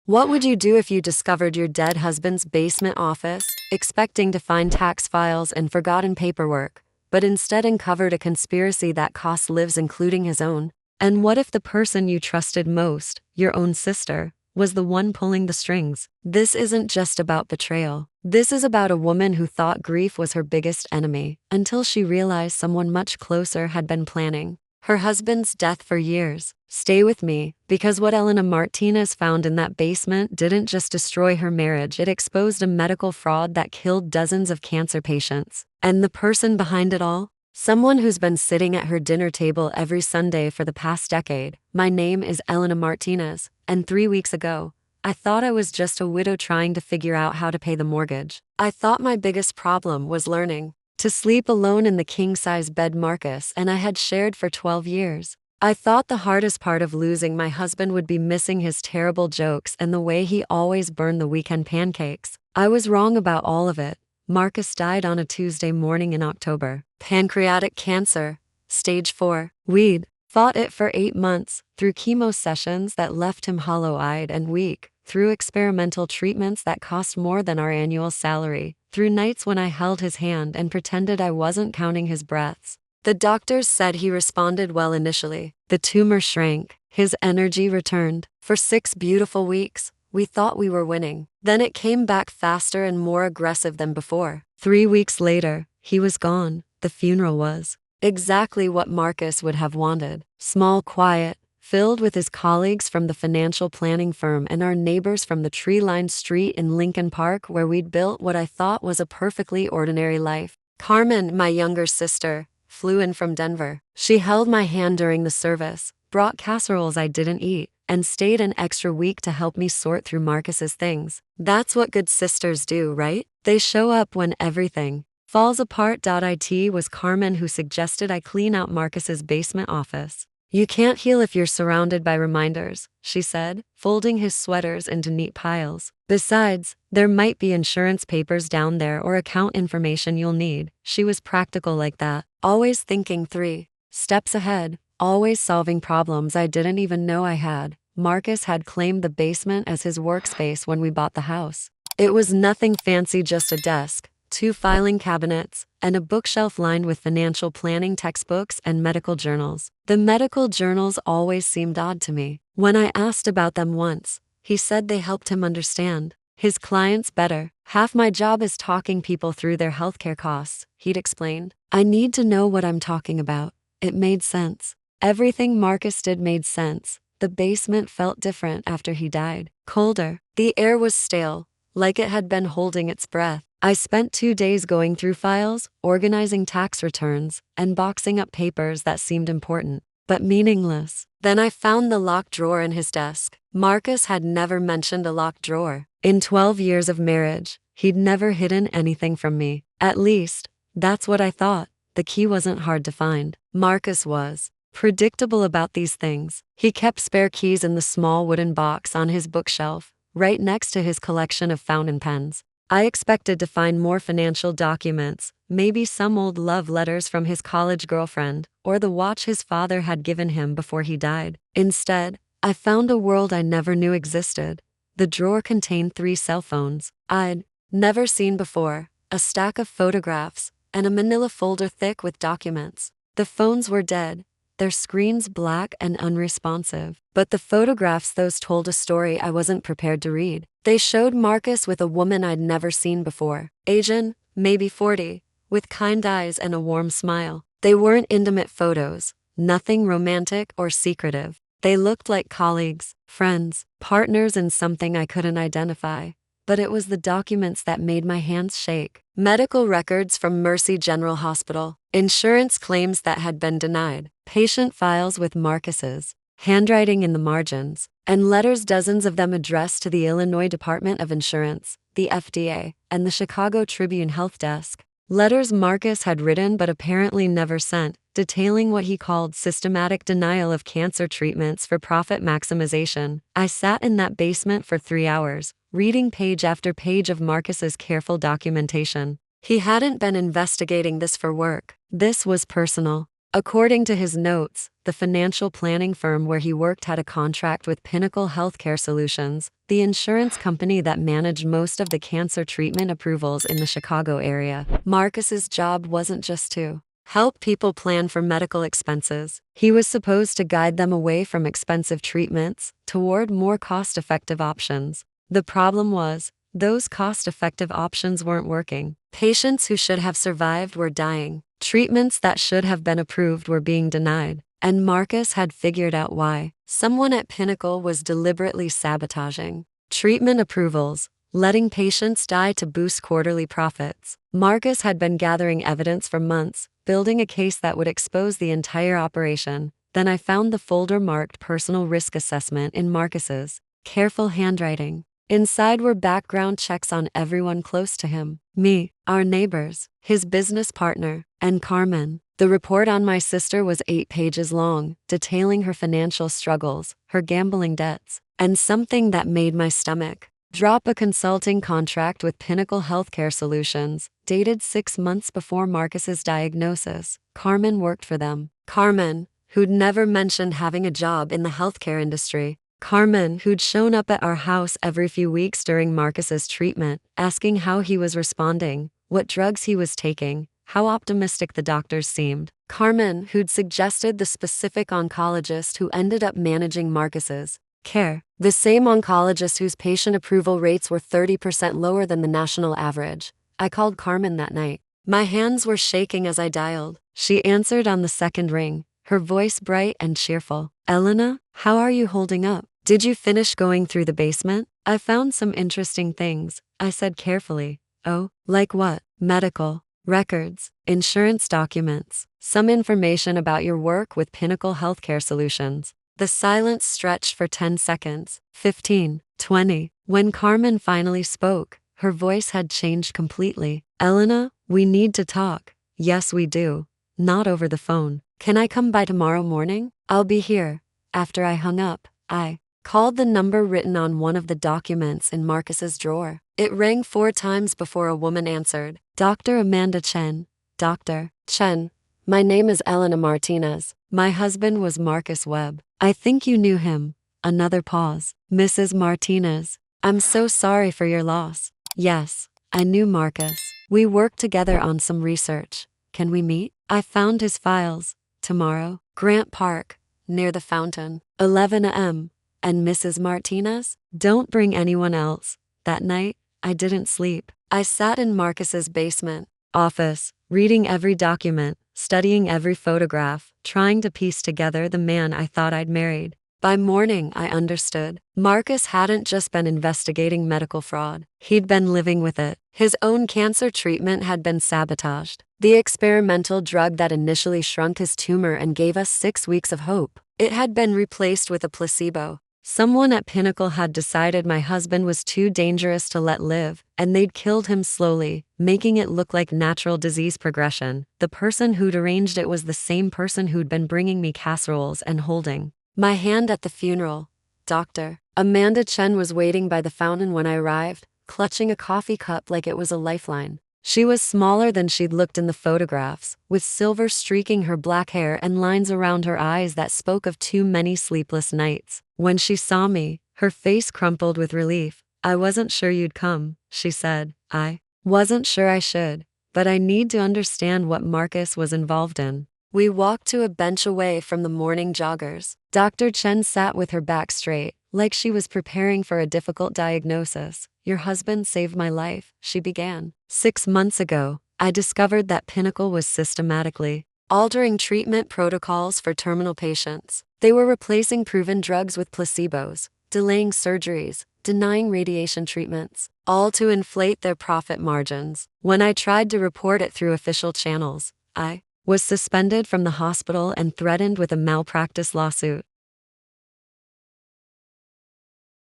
What would you do if you discovered your dead husband's basement office, expecting to find tax files and forgotten paperwork, but instead uncovered a conspiracy that cost lives, including his own? And what if the person you trusted most, your own sister, was the one pulling the strings? This isn't just about betrayal. This is about a woman who thought grief was her biggest enemy, until she realized someone much closer had been planning her husband's death for years. Stay with me, because what Elena Martinez found in that basement didn't just destroy her marriage, it exposed a medical fraud that killed dozens of cancer patients. And the person behind it all? Someone who's been sitting at her dinner table every Sunday for the past decade. My name is Elena Martinez, and 3 weeks ago, I thought I was just a widow trying to figure out how to pay the mortgage. I thought my biggest problem was learning to sleep alone in the king-size bed Marcus and I had shared for 12 years. I thought the hardest part of losing my husband would be missing his terrible jokes and the way he always burned the weekend pancakes. I was wrong about all of it. Marcus died on a Tuesday morning in October. Pancreatic cancer, stage 4. We'd fought it for 8 months, through chemo sessions that left him hollow-eyed and weak, through experimental treatments that cost more than our annual salary, through nights when I held his hand and pretended I wasn't counting his breaths. The doctors said he responded well initially. The tumor shrank, his energy returned. For 6 beautiful weeks, we thought we were winning. Then it came back faster and more aggressive than before. 3 weeks later, he was gone. The funeral was exactly what Marcus would have wanted. Small, quiet, filled with his colleagues from the financial planning firm and our neighbors from the tree-lined street in Lincoln Park where we'd built what I thought was a perfectly ordinary life. Carmen, my younger sister, flew in from Denver. She held my hand during the service, brought casseroles I didn't eat, and stayed an extra week to help me sort through Marcus's things. That's what good sisters do, right? They show up when everything falls apart. It was Carmen who suggested I clean out Marcus's basement office. You can't heal if you're surrounded by reminders, she said, folding his sweaters into neat piles. Besides, there might be insurance papers down there or account information you'll need. She was practical like that, always thinking 3 steps ahead, always solving problems I didn't even know I had. Marcus had claimed the basement as his workspace when we bought the house. It was nothing fancy, just a desk, 2 filing cabinets, and a bookshelf lined with financial planning textbooks and medical journals. The medical journals always seemed odd to me. When I asked about them once, he said they helped him understand his clients better. Half my job is talking people through their healthcare costs, he'd explained. I need to know what I'm talking about. It made sense. Everything Marcus did made sense. The basement felt different after he died. Colder. The air was stale, like it had been holding its breath. I spent 2 days going through files, organizing tax returns, and boxing up papers that seemed important, but meaningless. Then I found the locked drawer in his desk. Marcus had never mentioned a locked drawer. In 12 years of marriage, he'd never hidden anything from me. At least, that's what I thought. The key wasn't hard to find. Marcus was predictable about these things. He kept spare keys in the small wooden box on his bookshelf, right next to his collection of fountain pens. I expected to find more financial documents, maybe some old love letters from his college girlfriend, or the watch his father had given him before he died. Instead, I found a world I never knew existed. The drawer contained 3 cell phones I'd never seen before, a stack of photographs, and a manila folder thick with documents. The phones were dead, their screens black and unresponsive. But the photographs, those told a story I wasn't prepared to read. They showed Marcus with a woman I'd never seen before. Asian, maybe 40, with kind eyes and a warm smile. They weren't intimate photos, nothing romantic or secretive. They looked like colleagues, friends, partners in something I couldn't identify. But it was the documents that made my hands shake. Medical records from Mercy General Hospital, insurance claims that had been denied, patient files with Marcus's handwriting in the margins, and letters, dozens of them addressed to the Illinois Department of Insurance, the FDA, and the Chicago Tribune Health Desk. Letters Marcus had written but apparently never sent, detailing what he called systematic denial of cancer treatments for profit maximization. I sat in that basement for 3 hours, reading page after page of Marcus's careful documentation. He hadn't been investigating this for work. This was personal. According to his notes, the financial planning firm where he worked had a contract with Pinnacle Healthcare Solutions, the insurance company that managed most of the cancer treatment approvals in the Chicago area. Marcus's job wasn't just to help people plan for medical expenses. He was supposed to guide them away from expensive treatments toward more cost-effective options. The problem was, those cost-effective options weren't working. Patients who should have survived were dying. Treatments that should have been approved were being denied. And Marcus had figured out why. Someone at Pinnacle was deliberately sabotaging treatment approvals, letting patients die to boost quarterly profits. Marcus had been gathering evidence for months, building a case that would expose the entire operation. Then I found the folder marked personal risk assessment in Marcus's careful handwriting. Inside were background checks on everyone close to him. Me, our neighbors, his business partner, and Carmen. The report on my sister was 8 pages long, detailing her financial struggles, her gambling debts, and something that made my stomach drop: a consulting contract with Pinnacle Healthcare Solutions, dated 6 months before Marcus's diagnosis. Carmen worked for them. Carmen, who'd never mentioned having a job in the healthcare industry. Carmen, who'd shown up at our house every few weeks during Marcus's treatment, asking how he was responding, what drugs he was taking, how optimistic the doctors seemed. Carmen, who'd suggested the specific oncologist who ended up managing Marcus's care. The same oncologist whose patient approval rates were 30% lower than the national average. I called Carmen that night. My hands were shaking as I dialed. She answered on the second ring, her voice bright and cheerful. Elena, how are you holding up? Did you finish going through the basement? I found some interesting things, I said carefully. Oh, like what? Medical records, insurance documents, some information about your work with Pinnacle Healthcare Solutions. The silence stretched for 10 seconds, 15, 20. When Carmen finally spoke, her voice had changed completely. Elena, we need to talk. Yes, we do. Not over the phone. Can I come by tomorrow morning? I'll be here. After I hung up, I called the number written on one of the documents in Marcus's drawer. It rang 4 times before a woman answered. Dr. Amanda Chen. Dr. Chen. My name is Elena Martinez. My husband was Marcus Webb. I think you knew him. Another pause. Mrs. Martinez. I'm so sorry for your loss. Yes, I knew Marcus. We worked together on some research. Can we meet? I found his files. Tomorrow. Grant Park. Near the fountain. 11 a.m. And Mrs. Martinez? Don't bring anyone else. That night, I didn't sleep. I sat in Marcus's basement office, reading every document, studying every photograph, trying to piece together the man I thought I'd married. By morning, I understood. Marcus hadn't just been investigating medical fraud. He'd been living with it. His own cancer treatment had been sabotaged. The experimental drug that initially shrunk his tumor and gave us 6 weeks of hope. It had been replaced with a placebo. Someone at Pinnacle had decided my husband was too dangerous to let live, and they'd killed him slowly, making it look like natural disease progression. The person who'd arranged it was the same person who'd been bringing me casseroles and holding my hand at the funeral. Dr. Amanda Chen was waiting by the fountain when I arrived, clutching a coffee cup like it was a lifeline. She was smaller than she'd looked in the photographs, with silver streaking her black hair and lines around her eyes that spoke of too many sleepless nights. When she saw me, her face crumpled with relief. I wasn't sure you'd come, she said. I wasn't sure I should, but I need to understand what Marcus was involved in. We walked to a bench away from the morning joggers. Dr. Chen sat with her back straight, like she was preparing for a difficult diagnosis. Your husband saved my life, she began. 6 months ago, I discovered that Pinnacle was systematically altering treatment protocols for terminal patients. They were replacing proven drugs with placebos, delaying surgeries, denying radiation treatments, all to inflate their profit margins. When I tried to report it through official channels, I was suspended from the hospital and threatened with a malpractice lawsuit.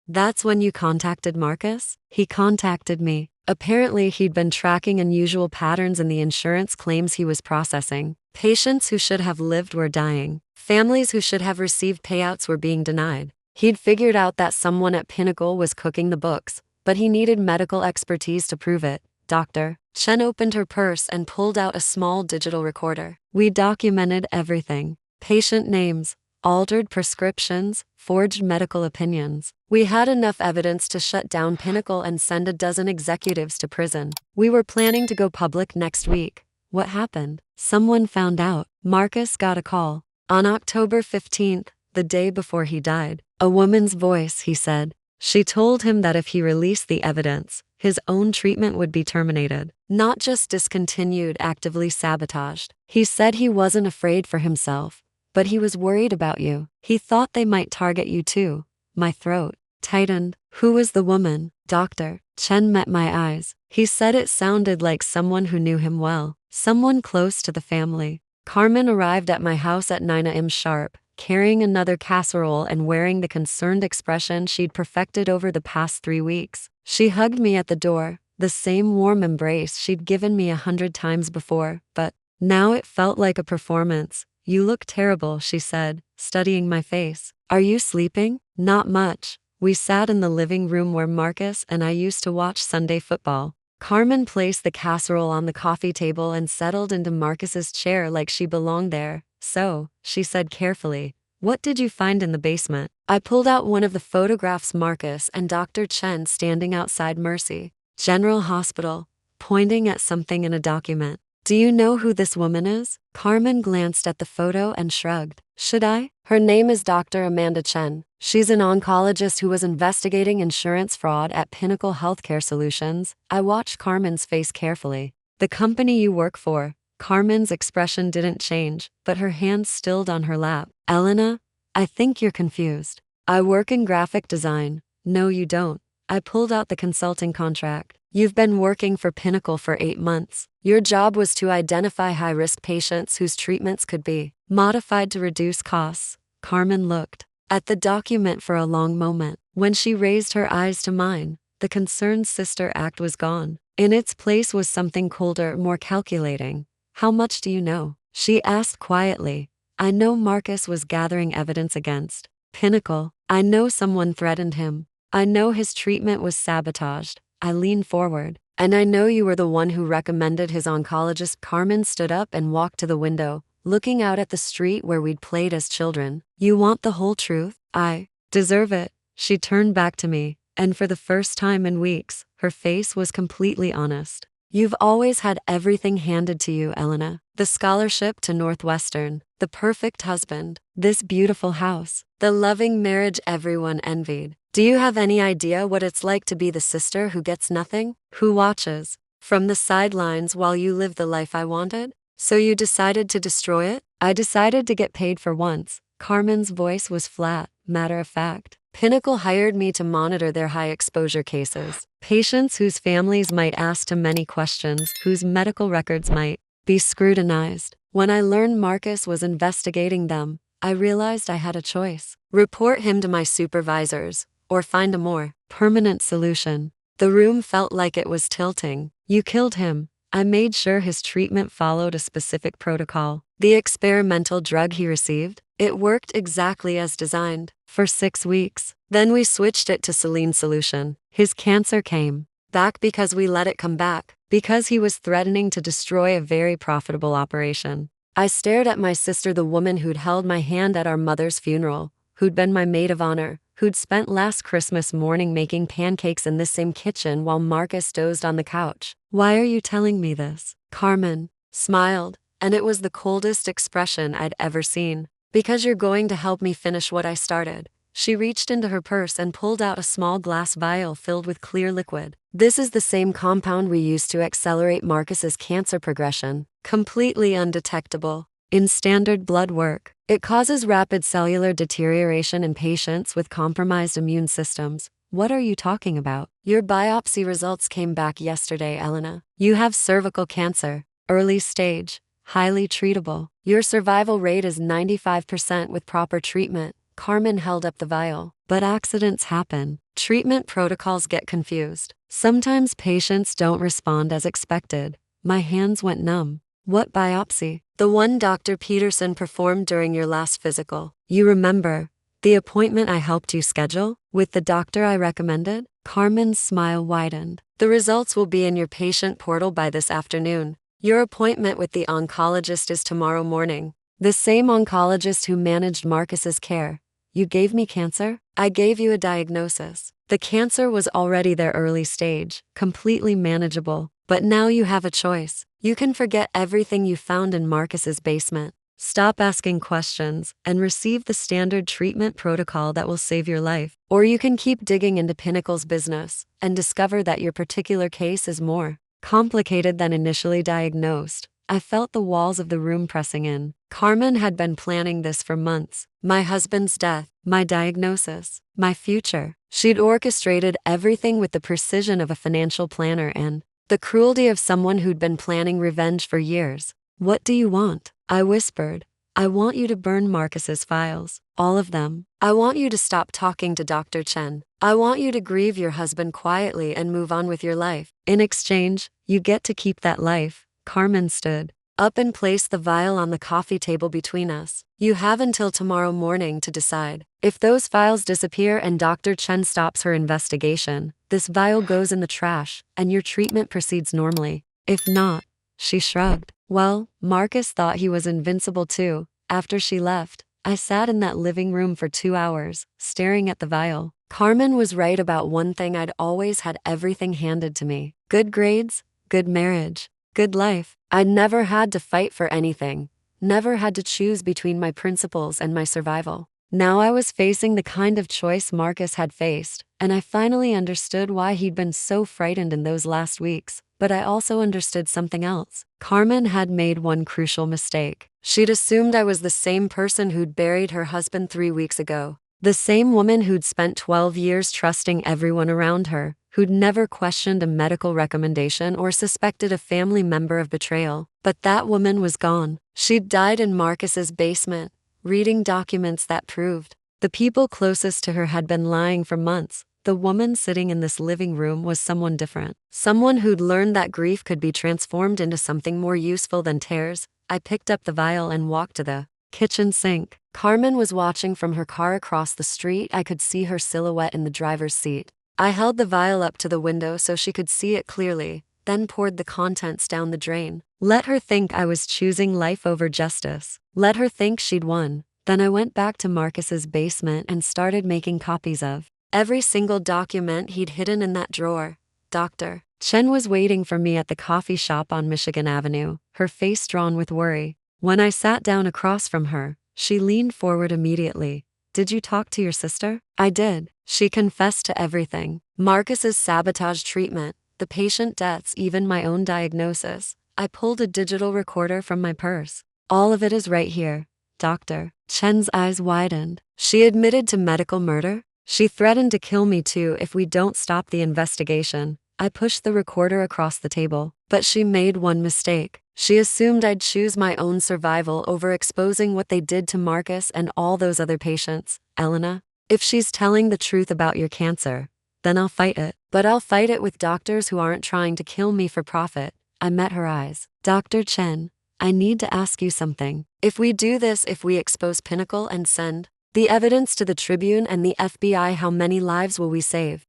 That's when you contacted Marcus? He contacted me. Apparently, he'd been tracking unusual patterns in the insurance claims he was processing. Patients who should have lived were dying. Families who should have received payouts were being denied. He'd figured out that someone at Pinnacle was cooking the books, but he needed medical expertise to prove it. Doctor. Chen opened her purse and pulled out a small digital recorder. We documented everything. Patient names, altered prescriptions, forged medical opinions. We had enough evidence to shut down Pinnacle and send a dozen executives to prison. We were planning to go public next week. What happened? Someone found out. Marcus got a call. On October 15th, the day before he died. A woman's voice, he said. She told him that if he released the evidence, his own treatment would be terminated. Not just discontinued, actively sabotaged. He said he wasn't afraid for himself, but he was worried about you. He thought they might target you too. My throat tightened. Who was the woman? Doctor. Chen met my eyes. He said it sounded like someone who knew him well, someone close to the family. Carmen arrived at my house at 9 a.m. sharp, carrying another casserole and wearing the concerned expression she'd perfected over the past 3 weeks. She hugged me at the door, the same warm embrace she'd given me 100 times before, but now it felt like a performance. You look terrible, she said, studying my face. Are you sleeping? Not much. We sat in the living room where Marcus and I used to watch Sunday football. Carmen placed the casserole on the coffee table and settled into Marcus's chair like she belonged there. So, she said carefully, what did you find in the basement? I pulled out one of the photographs Marcus and Dr. Chen standing outside Mercy General Hospital, pointing at something in a document. Do you know who this woman is? Carmen glanced at the photo and shrugged. Should I? Her name is Dr. Amanda Chen. She's an oncologist who was investigating insurance fraud at Pinnacle Healthcare Solutions. I watched Carmen's face carefully. The company you work for. Carmen's expression didn't change, but her hands stilled on her lap. Elena, I think you're confused. I work in graphic design. No, you don't. I pulled out the consulting contract. You've been working for Pinnacle for 8 months. Your job was to identify high-risk patients whose treatments could be modified to reduce costs. Carmen looked at the document for a long moment. When she raised her eyes to mine, the concerned sister act was gone. In its place was something colder, more calculating. How much do you know? She asked quietly. I know Marcus was gathering evidence against Pinnacle. I know someone threatened him. I know his treatment was sabotaged. I leaned forward. And I know you were the one who recommended his oncologist. Carmen stood up and walked to the window, looking out at the street where we'd played as children. You want the whole truth? I deserve it. She turned back to me, and for the first time in weeks, her face was completely honest. You've always had everything handed to you, Elena. The scholarship to Northwestern, the perfect husband, this beautiful house, the loving marriage everyone envied. Do you have any idea what it's like to be the sister who gets nothing, who watches from the sidelines while you live the life I wanted? So you decided to destroy it? I decided to get paid for once. Carmen's voice was flat, matter of fact. Pinnacle hired me to monitor their high-exposure cases. Patients whose families might ask too many questions, whose medical records might be scrutinized. When I learned Marcus was investigating them, I realized I had a choice. Report him to my supervisors, or find a more permanent solution. The room felt like it was tilting. You killed him. I made sure his treatment followed a specific protocol. The experimental drug he received, it worked exactly as designed. For 6 weeks. Then we switched it to saline solution. His cancer came back because we let it come back, because he was threatening to destroy a very profitable operation. I stared at my sister, the woman who'd held my hand at our mother's funeral, who'd been my maid of honor, who'd spent last Christmas morning making pancakes in this same kitchen while Marcus dozed on the couch. Why are you telling me this? Carmen smiled, and it was the coldest expression I'd ever seen. Because you're going to help me finish what I started. She reached into her purse and pulled out a small glass vial filled with clear liquid. This is the same compound we used to accelerate Marcus's cancer progression. Completely undetectable in standard blood work. It causes rapid cellular deterioration in patients with compromised immune systems. What are you talking about? Your biopsy results came back yesterday, Elena. You have cervical cancer, early stage, highly treatable. Your survival rate is 95% with proper treatment. Carmen held up the vial. But accidents happen. Treatment protocols get confused. Sometimes patients don't respond as expected. My hands went numb. What biopsy? The one Dr. Peterson performed during your last physical. You remember, The appointment I helped you schedule? With the doctor I recommended? Carmen's smile widened. The results will be in your patient portal by this afternoon. Your appointment with the oncologist is tomorrow morning. The same oncologist who managed Marcus's care. You gave me cancer? I gave you a diagnosis. The cancer was already their early stage, completely manageable. But now you have a choice. You can forget everything you found in Marcus's basement. Stop asking questions and receive the standard treatment protocol that will save your life. Or you can keep digging into Pinnacle's business and discover that your particular case is more complicated than initially diagnosed. I felt the walls of the room pressing in. Carmen had been planning this for months. My husband's death, my diagnosis, my future. She'd orchestrated everything with the precision of a financial planner and the cruelty of someone who'd been planning revenge for years. What do you want? I whispered. I want you to burn Marcus's files. All of them. I want you to stop talking to Dr. Chen. I want you to grieve your husband quietly and move on with your life. In exchange, you get to keep that life. Carmen stood up and placed the vial on the coffee table between us. You have until tomorrow morning to decide. If those files disappear and Dr. Chen stops her investigation, this vial goes in the trash and your treatment proceeds normally. If not, she shrugged. Well, Marcus thought he was invincible too. After she left, I sat in that living room for 2 hours, staring at the vial. Carmen was right about one thing. I'd always had everything handed to me. Good grades, good marriage, good life. I'd never had to fight for anything, never had to choose between my principles and my survival. Now I was facing the kind of choice Marcus had faced, and I finally understood why he'd been so frightened in those last weeks. But I also understood something else. Carmen had made one crucial mistake. She'd assumed I was the same person who'd buried her husband 3 weeks ago. The same woman who'd spent 12 years trusting everyone around her, who'd never questioned a medical recommendation or suspected a family member of betrayal. But that woman was gone. She'd died in Marcus's basement, reading documents that proved the people closest to her had been lying for months. The woman sitting in this living room was someone different. Someone who'd learned that grief could be transformed into something more useful than tears. I picked up the vial and walked to the kitchen sink. Carmen was watching from her car across the street. I could see her silhouette in the driver's seat. I held the vial up to the window so she could see it clearly, then poured the contents down the drain. Let her think I was choosing life over justice. Let her think she'd won. Then I went back to Marcus's basement and started making copies of every single document he'd hidden in that drawer. Dr. Chen was waiting for me at the coffee shop on Michigan Avenue, her face drawn with worry. When I sat down across from her, she leaned forward immediately. Did you talk to your sister? I did. She confessed to everything. Marcus's sabotage treatment, the patient deaths, even my own diagnosis. I pulled a digital recorder from my purse. All of it is right here. Dr. Chen's eyes widened. She admitted to medical murder? She threatened to kill me too if we don't stop the investigation. I pushed the recorder across the table. But she made one mistake. She assumed I'd choose my own survival over exposing what they did to Marcus and all those other patients. Elena, if she's telling the truth about your cancer, then I'll fight it. But I'll fight it with doctors who aren't trying to kill me for profit. I met her eyes. Dr. Chen, I need to ask you something. If we do this, if we expose Pinnacle and send the evidence to the Tribune and the FBI, how many lives will we save?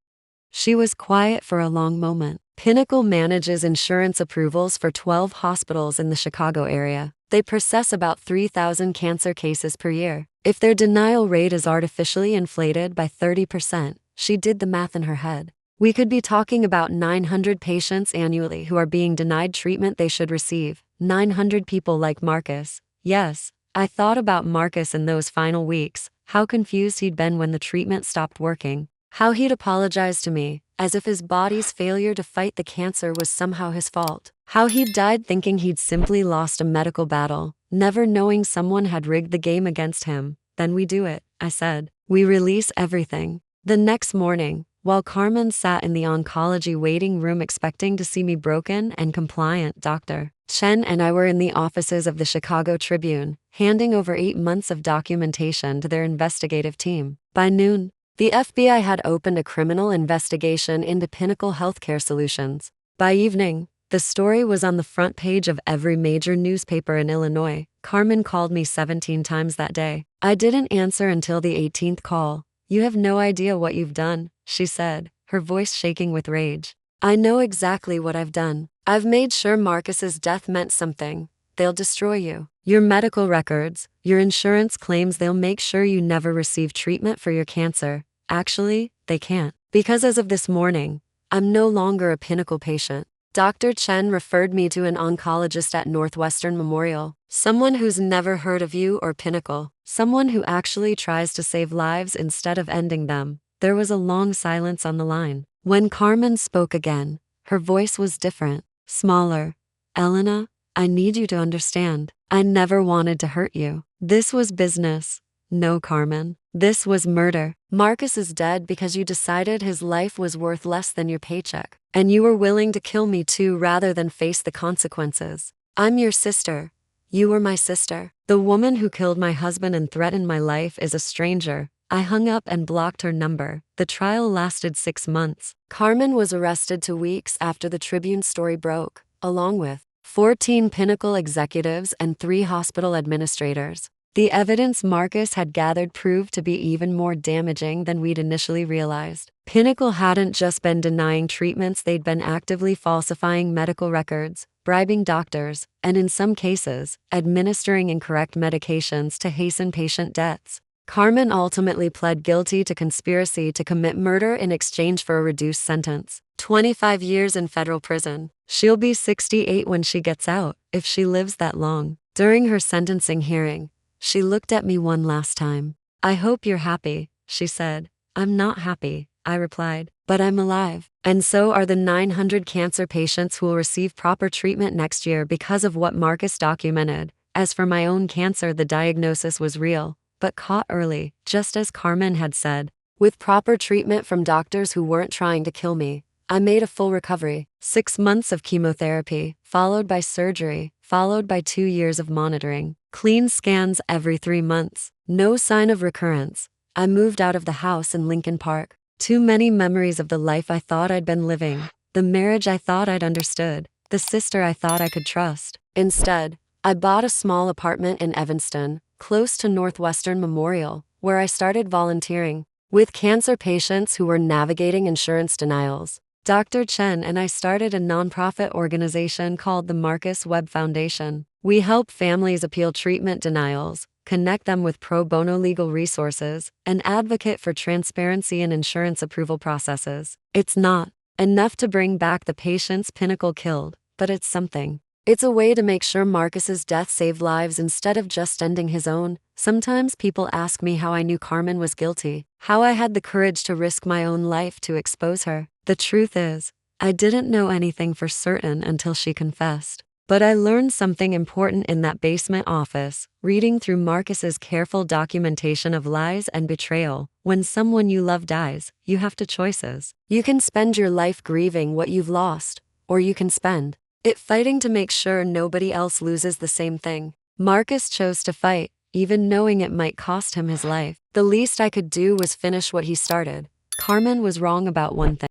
She was quiet for a long moment. Pinnacle manages insurance approvals for 12 hospitals in the Chicago area. They process about 3,000 cancer cases per year. If their denial rate is artificially inflated by 30%, she did the math in her head. We could be talking about 900 patients annually who are being denied treatment they should receive. 900 people like Marcus. Yes, I thought about Marcus in those final weeks, how confused he'd been when the treatment stopped working. How he'd apologized to me, as if his body's failure to fight the cancer was somehow his fault. How he'd died thinking he'd simply lost a medical battle, never knowing someone had rigged the game against him. Then we do it, I said. We release everything. The next morning, while Carmen sat in the oncology waiting room expecting to see me broken and compliant, Dr. Chen and I were in the offices of the Chicago Tribune, handing over 8 months of documentation to their investigative team. By noon, the FBI had opened a criminal investigation into Pinnacle Healthcare Solutions. By evening, The story was on the front page of every major newspaper in Illinois. Carmen called me 17 times that day. I didn't answer until the 18th call. "You have no idea what you've done," she said, her voice shaking with rage. "I know exactly what I've done. I've made sure Marcus's death meant something. They'll destroy you. Your medical records, your insurance claims. They'll make sure you never receive treatment for your cancer. Actually, they can't. Because as of this morning, I'm no longer a Pinnacle patient. Dr. Chen referred me to an oncologist at Northwestern Memorial, someone who's never heard of you or Pinnacle, someone who actually tries to save lives instead of ending them." There was a long silence on the line. When Carmen spoke again, her voice was different, smaller. "Elena, I need you to understand. I never wanted to hurt you. This was business." "No, Carmen. This was murder. Marcus is dead because you decided his life was worth less than your paycheck. And you were willing to kill me too rather than face the consequences. I'm your sister. You were my sister. The woman who killed my husband and threatened my life is a stranger." I hung up and blocked her number. The trial lasted 6 months. Carmen was arrested 2 weeks after the Tribune story broke, along with 14 Pinnacle executives and 3 hospital administrators. The evidence Marcus had gathered proved to be even more damaging than we'd initially realized. Pinnacle hadn't just been denying treatments, they'd been actively falsifying medical records, bribing doctors, and in some cases, administering incorrect medications to hasten patient deaths. Carmen ultimately pled guilty to conspiracy to commit murder in exchange for a reduced sentence. 25 years in federal prison. She'll be 68 when she gets out, if she lives that long. During her sentencing hearing, she looked at me one last time. "I hope you're happy," she said. "I'm not happy," I replied, "but I'm alive. And so are the 900 cancer patients who will receive proper treatment next year because of what Marcus documented. As for my own cancer, the diagnosis was real, but caught early, just as Carmen had said. With proper treatment from doctors who weren't trying to kill me, I made a full recovery. 6 months of chemotherapy, followed by surgery, followed by 2 years of monitoring. Clean scans every 3 months. No sign of recurrence. I moved out of the house in Lincoln Park. Too many memories of the life I thought I'd been living. The marriage I thought I'd understood. The sister I thought I could trust. Instead, I bought a small apartment in Evanston, close to Northwestern Memorial, where I started volunteering with cancer patients who were navigating insurance denials. Dr. Chen and I started a nonprofit organization called the Marcus Webb Foundation. We help families appeal treatment denials, connect them with pro bono legal resources, and advocate for transparency in insurance approval processes. It's not enough to bring back the patients Pinnacle killed, but it's something. It's a way to make sure Marcus's death saved lives instead of just ending his own. Sometimes people ask me how I knew Carmen was guilty, how I had the courage to risk my own life to expose her. The truth is, I didn't know anything for certain until she confessed. But I learned something important in that basement office, reading through Marcus's careful documentation of lies and betrayal. When someone you love dies, you have two choices. You can spend your life grieving what you've lost, or you can spend it fighting to make sure nobody else loses the same thing. Marcus chose to fight, even knowing it might cost him his life. The least I could do was finish what he started. Carmen was wrong about one thing.